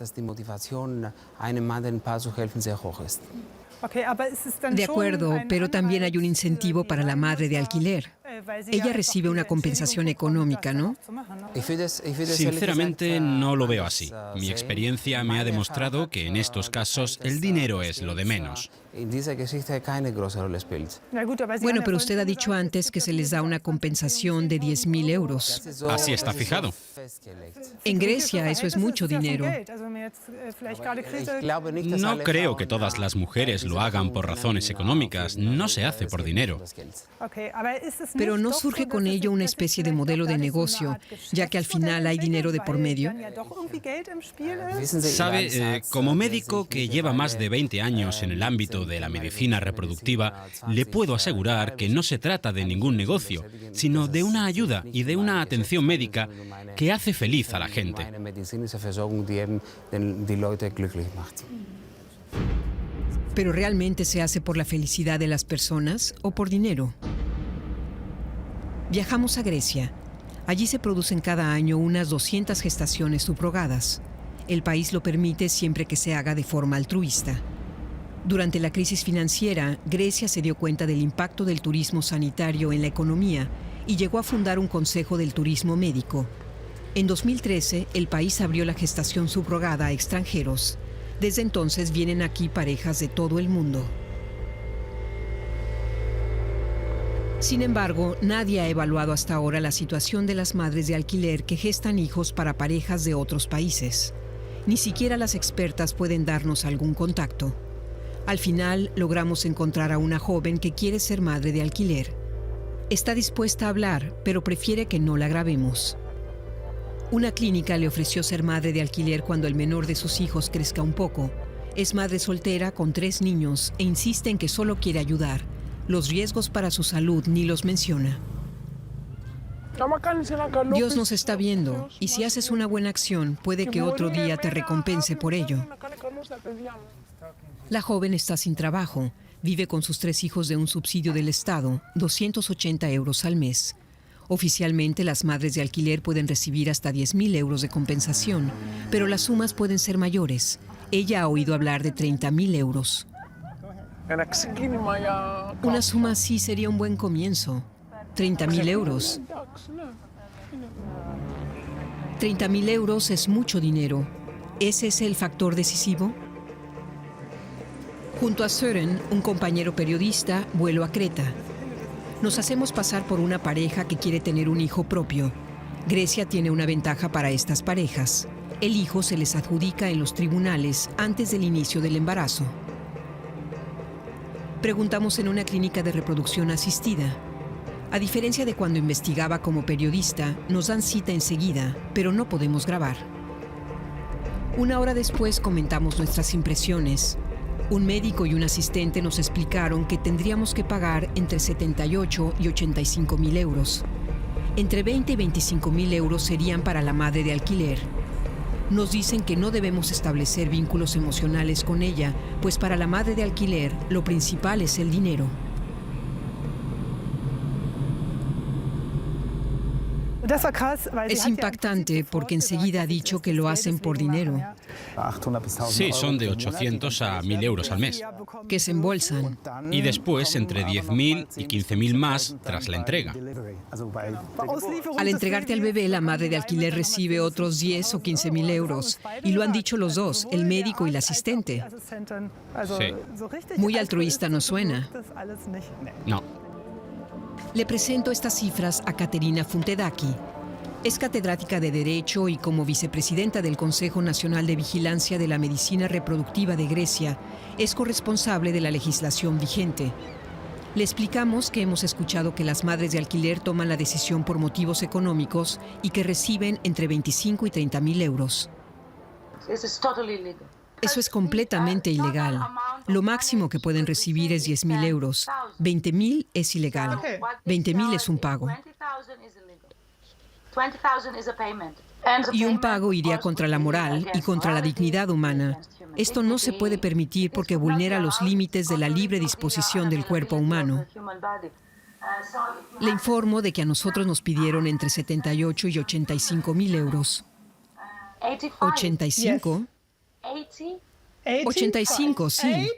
De acuerdo, pero también hay un incentivo para la madre de alquiler. Ella recibe una compensación económica, ¿no? Sinceramente, no lo veo así. Mi experiencia me ha demostrado que en estos casos el dinero es lo de menos. Bueno, pero usted ha dicho antes que se les da una compensación de 10.000 euros. Así está fijado. En Grecia eso es mucho dinero. No creo que todas las mujeres lo hagan por razones económicas. No se hace por dinero. Pero ¿no surge con ello una especie de modelo de negocio, ya que al final hay dinero de por medio? Sabe, como médico que lleva más de 20 años en el ámbito de la medicina reproductiva, le puedo asegurar que no se trata de ningún negocio, sino de una ayuda y de una atención médica que hace feliz a la gente. ¿Pero realmente se hace por la felicidad de las personas o por dinero? Viajamos a Grecia. Allí se producen cada año unas 200 gestaciones subrogadas. El país lo permite siempre que se haga de forma altruista. Durante la crisis financiera, Grecia se dio cuenta del impacto del turismo sanitario en la economía y llegó a fundar un consejo del turismo médico. En 2013, el país abrió la gestación subrogada a extranjeros. Desde entonces vienen aquí parejas de todo el mundo. Sin embargo, nadie ha evaluado hasta ahora la situación de las madres de alquiler que gestan hijos para parejas de otros países. Ni siquiera las expertas pueden darnos algún contacto. Al final, logramos encontrar a una joven que quiere ser madre de alquiler. Está dispuesta a hablar, pero prefiere que no la grabemos. Una clínica le ofreció ser madre de alquiler cuando el menor de sus hijos crezca un poco. Es madre soltera con 3 niños e insiste en que solo quiere ayudar. Los riesgos para su salud ni los menciona. Dios nos está viendo, y si haces una buena acción, puede que otro día te recompense por ello. La joven está sin trabajo. Vive con sus 3 hijos de un subsidio del Estado, 280 euros al mes. Oficialmente, las madres de alquiler pueden recibir hasta 10.000 euros de compensación, pero las sumas pueden ser mayores. Ella ha oído hablar de 30.000 euros. Una suma así sería un buen comienzo. 30.000 euros. 30.000 euros es mucho dinero. ¿Ese es el factor decisivo? Junto a Søren, un compañero periodista, vuelo a Creta. Nos hacemos pasar por una pareja que quiere tener un hijo propio. Grecia tiene una ventaja para estas parejas. El hijo se les adjudica en los tribunales antes del inicio del embarazo. Preguntamos en una clínica de reproducción asistida. A diferencia de cuando investigaba como periodista, nos dan cita enseguida, pero no podemos grabar. 1 hora después comentamos nuestras impresiones. Un médico y un asistente nos explicaron que tendríamos que pagar entre 78 y 85.000 euros. Entre 20 y 25.000 euros serían para la madre de alquiler. Nos dicen que no debemos establecer vínculos emocionales con ella, pues para la madre de alquiler lo principal es el dinero. Es impactante porque enseguida ha dicho que lo hacen por dinero. Sí, son de 800 a 1.000 euros al mes. Que se embolsan. Y después entre 10.000 y 15.000 más tras la entrega. Al entregarte al bebé, la madre de alquiler recibe otros 10 o 15.000 euros. Y lo han dicho los dos, el médico y la asistente. Sí. Muy altruista no suena. No. Le presento estas cifras a Katerina Funtedaki. Es catedrática de Derecho y como vicepresidenta del Consejo Nacional de Vigilancia de la Medicina Reproductiva de Grecia, es corresponsable de la legislación vigente. Le explicamos que hemos escuchado que las madres de alquiler toman la decisión por motivos económicos y que reciben entre 25 y 30.000 euros. Eso es completamente ilegal. Lo máximo que pueden recibir es 10.000 euros. 20.000 es ilegal. 20.000 es un pago. Y un pago iría contra la moral y contra la dignidad humana. Esto no se puede permitir porque vulnera los límites de la libre disposición del cuerpo humano. Le informo de que a nosotros nos pidieron entre 78 y 85.000 euros. 85. 85, sí.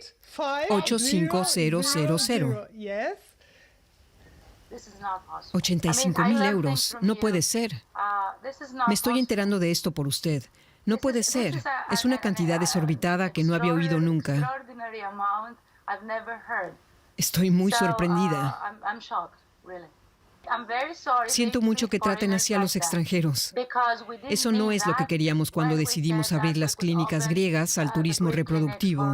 85000. 85.000 euros. No puede ser. Me estoy enterando de esto por usted. No puede ser. Es una cantidad desorbitada que no había oído nunca. Estoy muy sorprendida. Siento mucho que traten así a los extranjeros. Eso no es lo que queríamos cuando decidimos abrir las clínicas griegas al turismo reproductivo.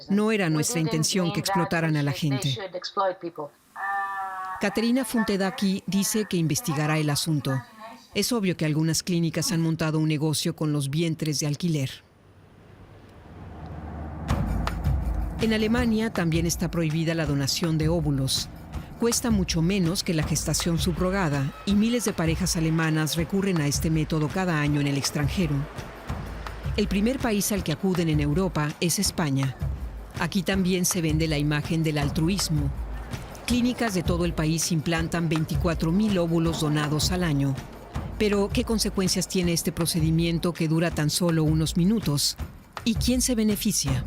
No era nuestra intención que explotaran a la gente. Caterina Funtedaki dice que investigará el asunto. Es obvio que algunas clínicas han montado un negocio con los vientres de alquiler. En Alemania también está prohibida la donación de óvulos. Cuesta mucho menos que la gestación subrogada y miles de parejas alemanas recurren a este método cada año en el extranjero. El primer país al que acuden en Europa es España. Aquí también se vende la imagen del altruismo. Clínicas de todo el país implantan 24.000 óvulos donados al año. Pero, ¿qué consecuencias tiene este procedimiento que dura tan solo unos minutos? ¿Y quién se beneficia?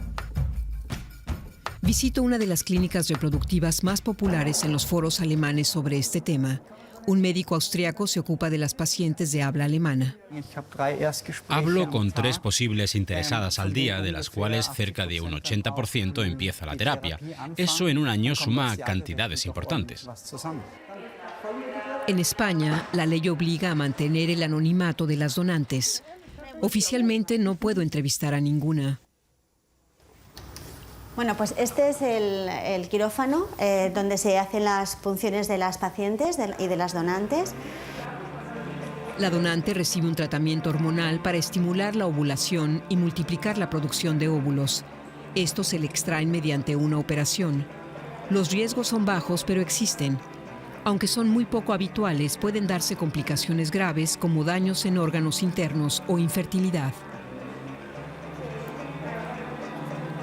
Visito una de las clínicas reproductivas más populares en los foros alemanes sobre este tema. Un médico austriaco se ocupa de las pacientes de habla alemana. Hablo con 3 posibles interesadas al día, de las cuales cerca de un 80% empieza la terapia. Eso en un año suma cantidades importantes. En España, la ley obliga a mantener el anonimato de las donantes. Oficialmente no puedo entrevistar a ninguna. Bueno, pues este es el quirófano donde se hacen las punciones de las pacientes y de las donantes. La donante recibe un tratamiento hormonal para estimular la ovulación y multiplicar la producción de óvulos. Estos se le extraen mediante una operación. Los riesgos son bajos, pero existen. Aunque son muy poco habituales, pueden darse complicaciones graves como daños en órganos internos o infertilidad.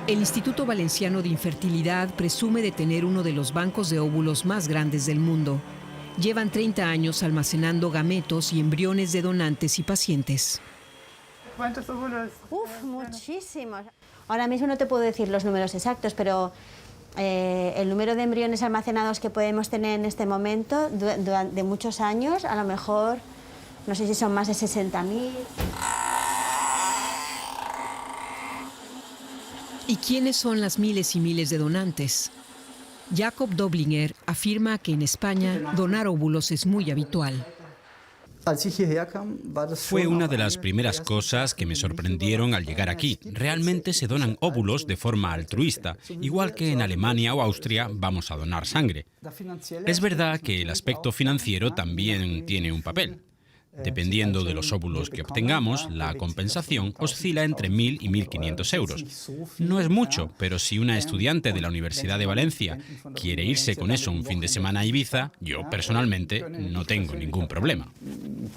El Instituto Valenciano de Infertilidad presume de tener uno de los bancos de óvulos más grandes del mundo. Llevan 30 años almacenando gametos y embriones de donantes y pacientes. ¿Cuántos óvulos? Uf, muchísimos. Ahora mismo no te puedo decir los números exactos, pero el número de embriones almacenados que podemos tener en este momento, de muchos años, a lo mejor, no sé si son más de 60.000. ¿Y quiénes son las miles y miles de donantes? Jakob Doblinger afirma que en España donar óvulos es muy habitual. Fue una de las primeras cosas que me sorprendieron al llegar aquí. Realmente se donan óvulos de forma altruista, igual que en Alemania o Austria vamos a donar sangre. Es verdad que el aspecto financiero también tiene un papel. Dependiendo de los óvulos que obtengamos, la compensación oscila entre 1.000 y 1.500 euros. No es mucho, pero si una estudiante de la Universidad de Valencia quiere irse con eso un fin de semana a Ibiza, yo personalmente no tengo ningún problema.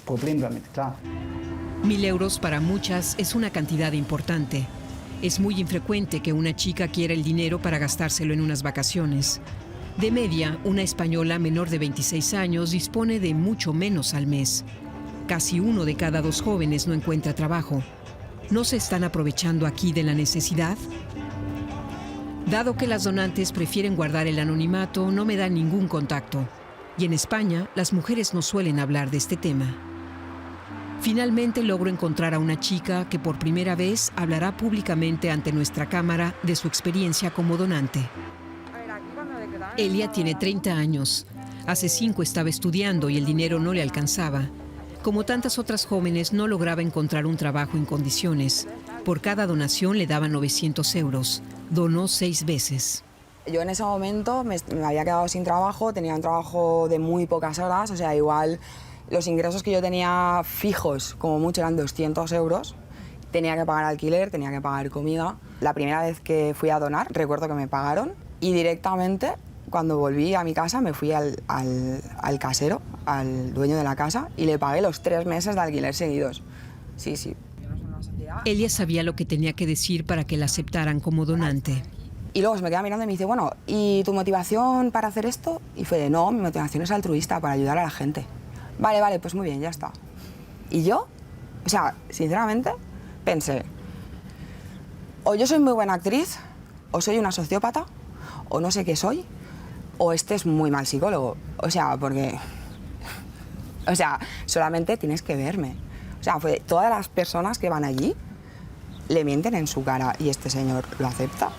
1.000 euros para muchas es una cantidad importante. Es muy infrecuente que una chica quiera el dinero para gastárselo en unas vacaciones. De media, una española menor de 26 años dispone de mucho menos al mes. Casi 1 de cada 2 jóvenes no encuentra trabajo. ¿No se están aprovechando aquí de la necesidad? Dado que las donantes prefieren guardar el anonimato, no me dan ningún contacto. Y en España, las mujeres no suelen hablar de este tema. Finalmente logro encontrar a una chica que por primera vez hablará públicamente ante nuestra cámara de su experiencia como donante. Elia tiene 30 años. Hace 5 estaba estudiando y el dinero no le alcanzaba. Como tantas otras jóvenes, no lograba encontrar un trabajo en condiciones. Por cada donación le daban 900 euros. Donó 6 veces. Yo en ese momento me había quedado sin trabajo, tenía un trabajo de muy pocas horas, o sea, igual los ingresos que yo tenía fijos, como mucho, eran 200 euros. Tenía que pagar alquiler, tenía que pagar comida. La primera vez que fui a donar, recuerdo que me pagaron y directamente, cuando volví a mi casa, me fui al casero, al dueño de la casa, y le pagué los 3 meses de alquiler seguidos. Sí, sí. Elia sabía lo que tenía que decir para que la aceptaran como donante. Y luego se me queda mirando y me dice, bueno, ¿y tu motivación para hacer esto? Y fue de, no, mi motivación es altruista, para ayudar a la gente. Vale, pues muy bien, ya está. Y yo, o sea, sinceramente, pensé, o yo soy muy buena actriz, o soy una sociópata, o no sé qué soy, o este es muy mal psicólogo. O sea, porque... O sea, solamente tienes que verme. O sea, todas las personas que van allí le mienten en su cara y este señor lo acepta.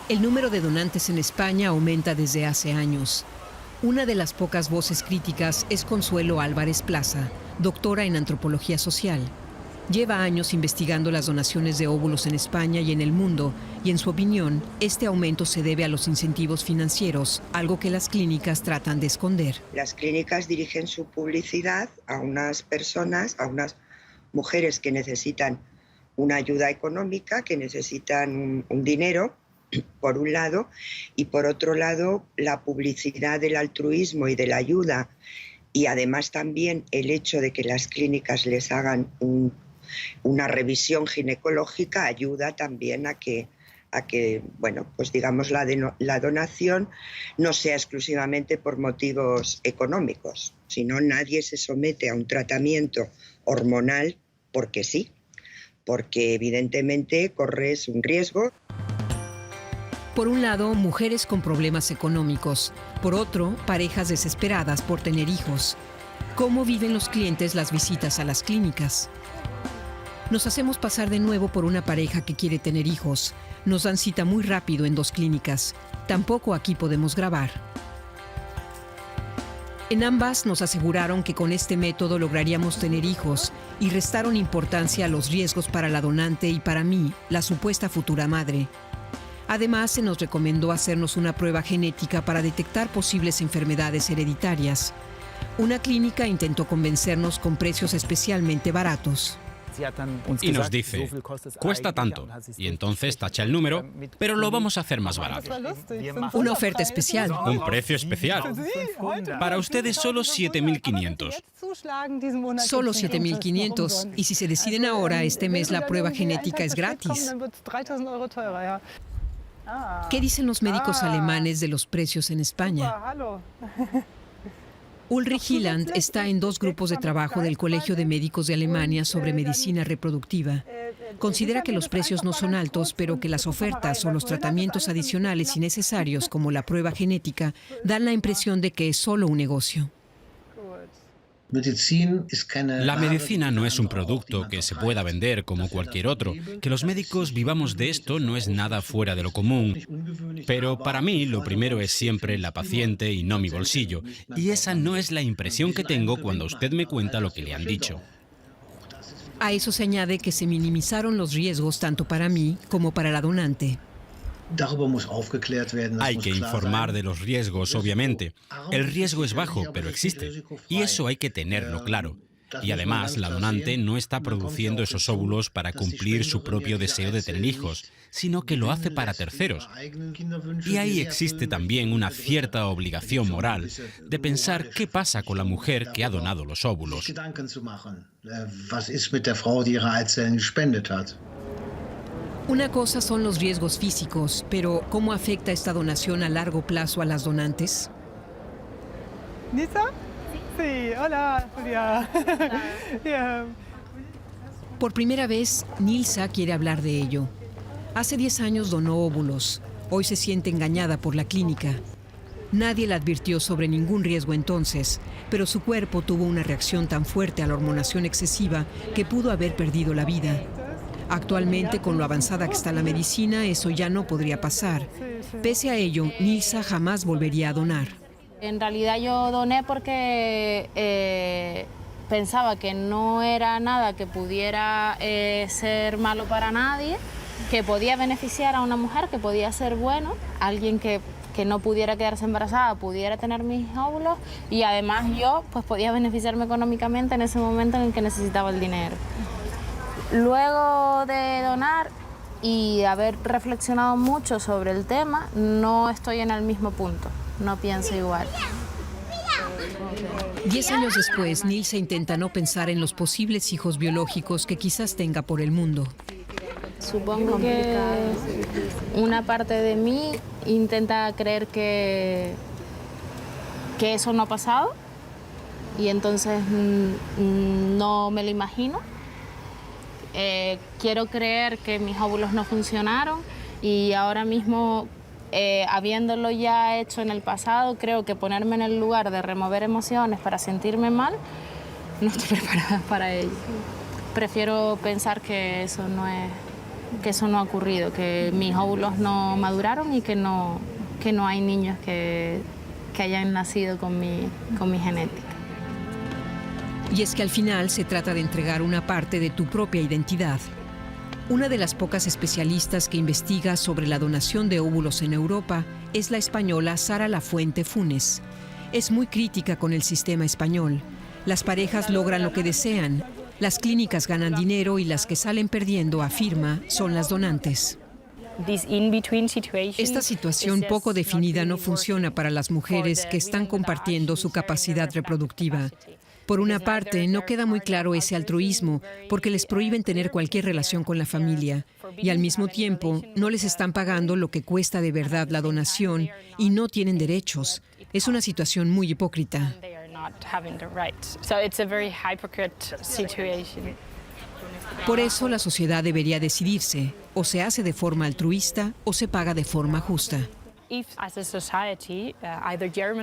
El número de donantes en España aumenta desde hace años. Una de las pocas voces críticas es Consuelo Álvarez Plaza, doctora en antropología social. Lleva años investigando las donaciones de óvulos en España y en el mundo, y en su opinión, este aumento se debe a los incentivos financieros, algo que las clínicas tratan de esconder. Las clínicas dirigen su publicidad a unas personas, a unas mujeres que necesitan una ayuda económica, que necesitan un dinero, por un lado, y por otro lado, la publicidad del altruismo y de la ayuda, y además también el hecho de que las clínicas les hagan una revisión ginecológica ayuda también a que bueno, pues digamos la donación no sea exclusivamente por motivos económicos, sino nadie se somete a un tratamiento hormonal porque sí, porque evidentemente corres un riesgo. Por un lado, mujeres con problemas económicos. Por otro, parejas desesperadas por tener hijos. ¿Cómo viven los clientes las visitas a las clínicas? Nos hacemos pasar de nuevo por una pareja que quiere tener hijos. Nos dan cita muy rápido en 2 clínicas. Tampoco aquí podemos grabar. En ambas nos aseguraron que con este método lograríamos tener hijos y restaron importancia a los riesgos para la donante y para mí, la supuesta futura madre. Además, se nos recomendó hacernos una prueba genética para detectar posibles enfermedades hereditarias. Una clínica intentó convencernos con precios especialmente baratos. Y nos dice, cuesta tanto, y entonces tacha el número, pero lo vamos a hacer más barato. Una oferta especial. Un precio especial. Para ustedes solo 7.500. Solo 7.500. Y si se deciden ahora, este mes la prueba genética es gratis. ¿Qué dicen los médicos alemanes de los precios en España? Ulrich Hieland está en 2 grupos de trabajo del Colegio de Médicos de Alemania sobre medicina reproductiva. Considera que los precios no son altos, pero que las ofertas o los tratamientos adicionales y necesarios, como la prueba genética, dan la impresión de que es solo un negocio. La medicina no es un producto que se pueda vender como cualquier otro. Que los médicos vivamos de esto no es nada fuera de lo común. Pero para mí lo primero es siempre la paciente y no mi bolsillo. Y esa no es la impresión que tengo cuando usted me cuenta lo que le han dicho. A eso se añade que se minimizaron los riesgos tanto para mí como para la donante. Hay que informar de los riesgos, obviamente. El riesgo es bajo, pero existe. Y eso hay que tenerlo claro. Y además, la donante no está produciendo esos óvulos para cumplir su propio deseo de tener hijos, sino que lo hace para terceros. Y ahí existe también una cierta obligación moral de pensar qué pasa con la mujer que ha donado los óvulos. Una cosa son los riesgos físicos, pero ¿cómo afecta esta donación a largo plazo a las donantes? ¿Nisa? Sí, hola, Julia. Por primera vez, Nilsa quiere hablar de ello. Hace 10 años donó óvulos. Hoy se siente engañada por la clínica. Nadie la advirtió sobre ningún riesgo entonces, pero su cuerpo tuvo una reacción tan fuerte a la hormonación excesiva que pudo haber perdido la vida. Actualmente, con lo avanzada que está la medicina, eso ya no podría pasar. Pese a ello, Nilsa jamás volvería a donar. En realidad yo doné porque pensaba que no era nada que pudiera ser malo para nadie, que podía beneficiar a una mujer, que podía ser bueno, alguien que no pudiera quedarse embarazada, pudiera tener mis óvulos y además yo pues podía beneficiarme económicamente en ese momento en el que necesitaba el dinero. Luego de donar y haber reflexionado mucho sobre el tema, no estoy en el mismo punto, no pienso igual. 10 años después, Nilsa intenta no pensar en los posibles hijos biológicos que quizás tenga por el mundo. Supongo que una parte de mí intenta creer que eso no ha pasado y entonces no me lo imagino. Quiero creer que mis óvulos no funcionaron y ahora mismo habiéndolo ya hecho en el pasado, creo que ponerme en el lugar de remover emociones para sentirme mal, no estoy preparada para ello. Prefiero pensar que eso no ha ocurrido, que mis óvulos no maduraron y que no hay niños que hayan nacido con mi genética. Y es que al final se trata de entregar una parte de tu propia identidad. Una de las pocas especialistas que investiga sobre la donación de óvulos en Europa es la española Sara Lafuente Funes. Es muy crítica con el sistema español. Las parejas logran lo que desean, las clínicas ganan dinero y las que salen perdiendo, afirma, son las donantes. Esta situación poco definida no funciona para las mujeres que están compartiendo su capacidad reproductiva. Por una parte, no queda muy claro ese altruismo porque les prohíben tener cualquier relación con la familia y al mismo tiempo no les están pagando lo que cuesta de verdad la donación y no tienen derechos. Es una situación muy hipócrita. Por eso la sociedad debería decidirse, o se hace de forma altruista o se paga de forma justa.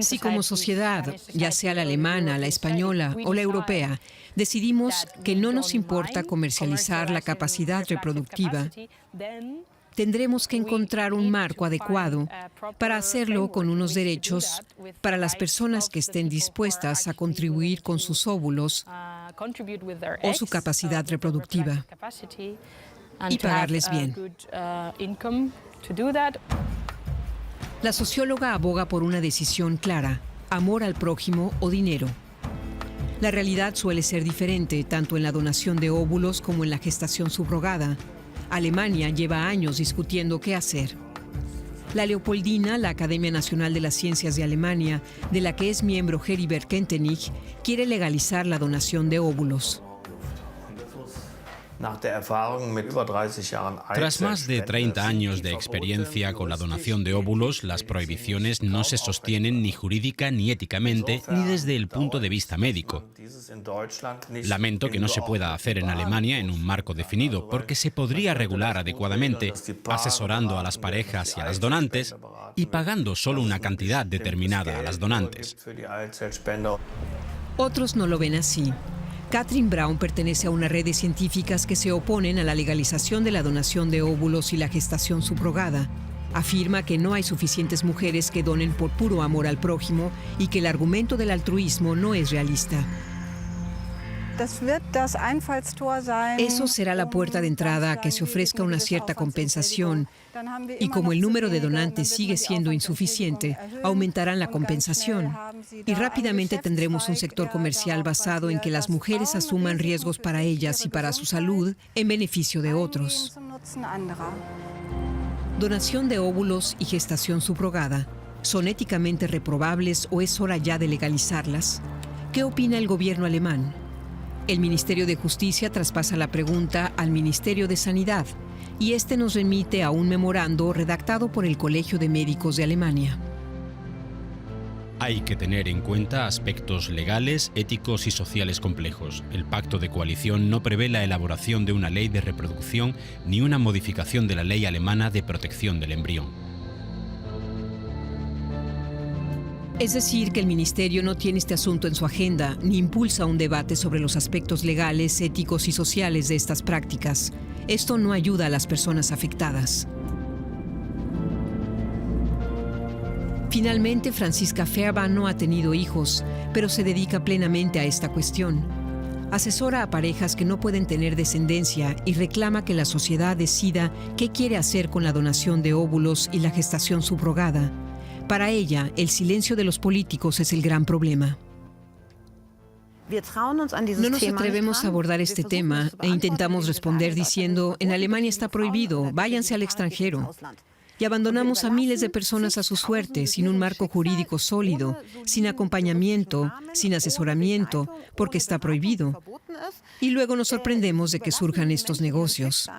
Si como sociedad, ya sea la alemana, la española o la europea, decidimos que no nos importa comercializar la capacidad reproductiva, tendremos que encontrar un marco adecuado para hacerlo con unos derechos para las personas que estén dispuestas a contribuir con sus óvulos o su capacidad reproductiva y pagarles bien. La socióloga aboga por una decisión clara: amor al prójimo o dinero. La realidad suele ser diferente tanto en la donación de óvulos como en la gestación subrogada. Alemania lleva años discutiendo qué hacer. La Leopoldina, la Academia Nacional de las Ciencias de Alemania, de la que es miembro Heribert Kentenich, quiere legalizar la donación de óvulos. Tras más de 30 años de experiencia con la donación de óvulos, las prohibiciones no se sostienen ni jurídica ni éticamente, ni desde el punto de vista médico. Lamento que no se pueda hacer en Alemania en un marco definido, porque se podría regular adecuadamente, asesorando a las parejas y a las donantes y pagando solo una cantidad determinada a las donantes. Otros no lo ven así. Katrin Braun pertenece a una red de científicas que se oponen a la legalización de la donación de óvulos y la gestación subrogada. Afirma que no hay suficientes mujeres que donen por puro amor al prójimo y que el argumento del altruismo no es realista. Eso será la puerta de entrada a que se ofrezca una cierta compensación y como el número de donantes sigue siendo insuficiente, aumentarán la compensación y rápidamente tendremos un sector comercial basado en que las mujeres asuman riesgos para ellas y para su salud en beneficio de otros. Donación de óvulos y gestación subrogada, ¿son éticamente reprobables o es hora ya de legalizarlas? ¿Qué opina el gobierno alemán? El Ministerio de Justicia traspasa la pregunta al Ministerio de Sanidad y este nos remite a un memorando redactado por el Colegio de Médicos de Alemania. Hay que tener en cuenta aspectos legales, éticos y sociales complejos. El pacto de coalición no prevé la elaboración de una ley de reproducción ni una modificación de la ley alemana de protección del embrión. Es decir, que el Ministerio no tiene este asunto en su agenda ni impulsa un debate sobre los aspectos legales, éticos y sociales de estas prácticas. Esto no ayuda a las personas afectadas. Finalmente, Franziska Fairbairn no ha tenido hijos, pero se dedica plenamente a esta cuestión. Asesora a parejas que no pueden tener descendencia y reclama que la sociedad decida qué quiere hacer con la donación de óvulos y la gestación subrogada. Para ella, el silencio de los políticos es el gran problema. No nos atrevemos a abordar este tema e intentamos responder diciendo, en Alemania está prohibido, váyanse al extranjero. Y abandonamos a miles de personas a su suerte, sin un marco jurídico sólido, sin acompañamiento, sin asesoramiento, porque está prohibido. Y luego nos sorprendemos de que surjan estos negocios.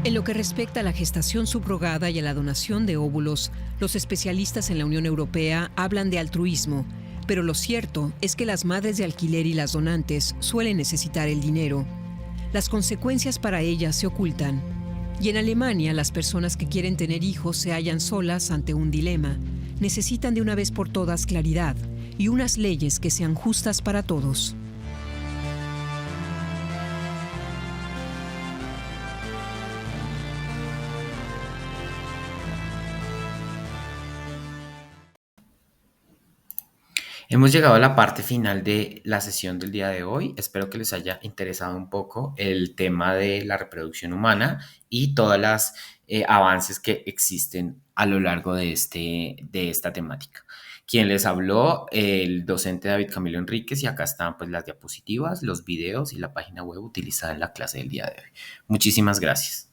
En lo que respecta a la gestación subrogada y a la donación de óvulos, los especialistas en la Unión Europea hablan de altruismo, pero lo cierto es que las madres de alquiler y las donantes suelen necesitar el dinero. Las consecuencias para ellas se ocultan. Y en Alemania, las personas que quieren tener hijos se hallan solas ante un dilema. Necesitan de una vez por todas claridad y unas leyes que sean justas para todos. Hemos llegado a la parte final de la sesión del día de hoy. Espero que les haya interesado un poco el tema de la reproducción humana y todos los avances que existen a lo largo de esta temática. Quien les habló, el docente David Camilo Enríquez, y acá están pues las diapositivas, los videos y la página web utilizada en la clase del día de hoy. Muchísimas gracias.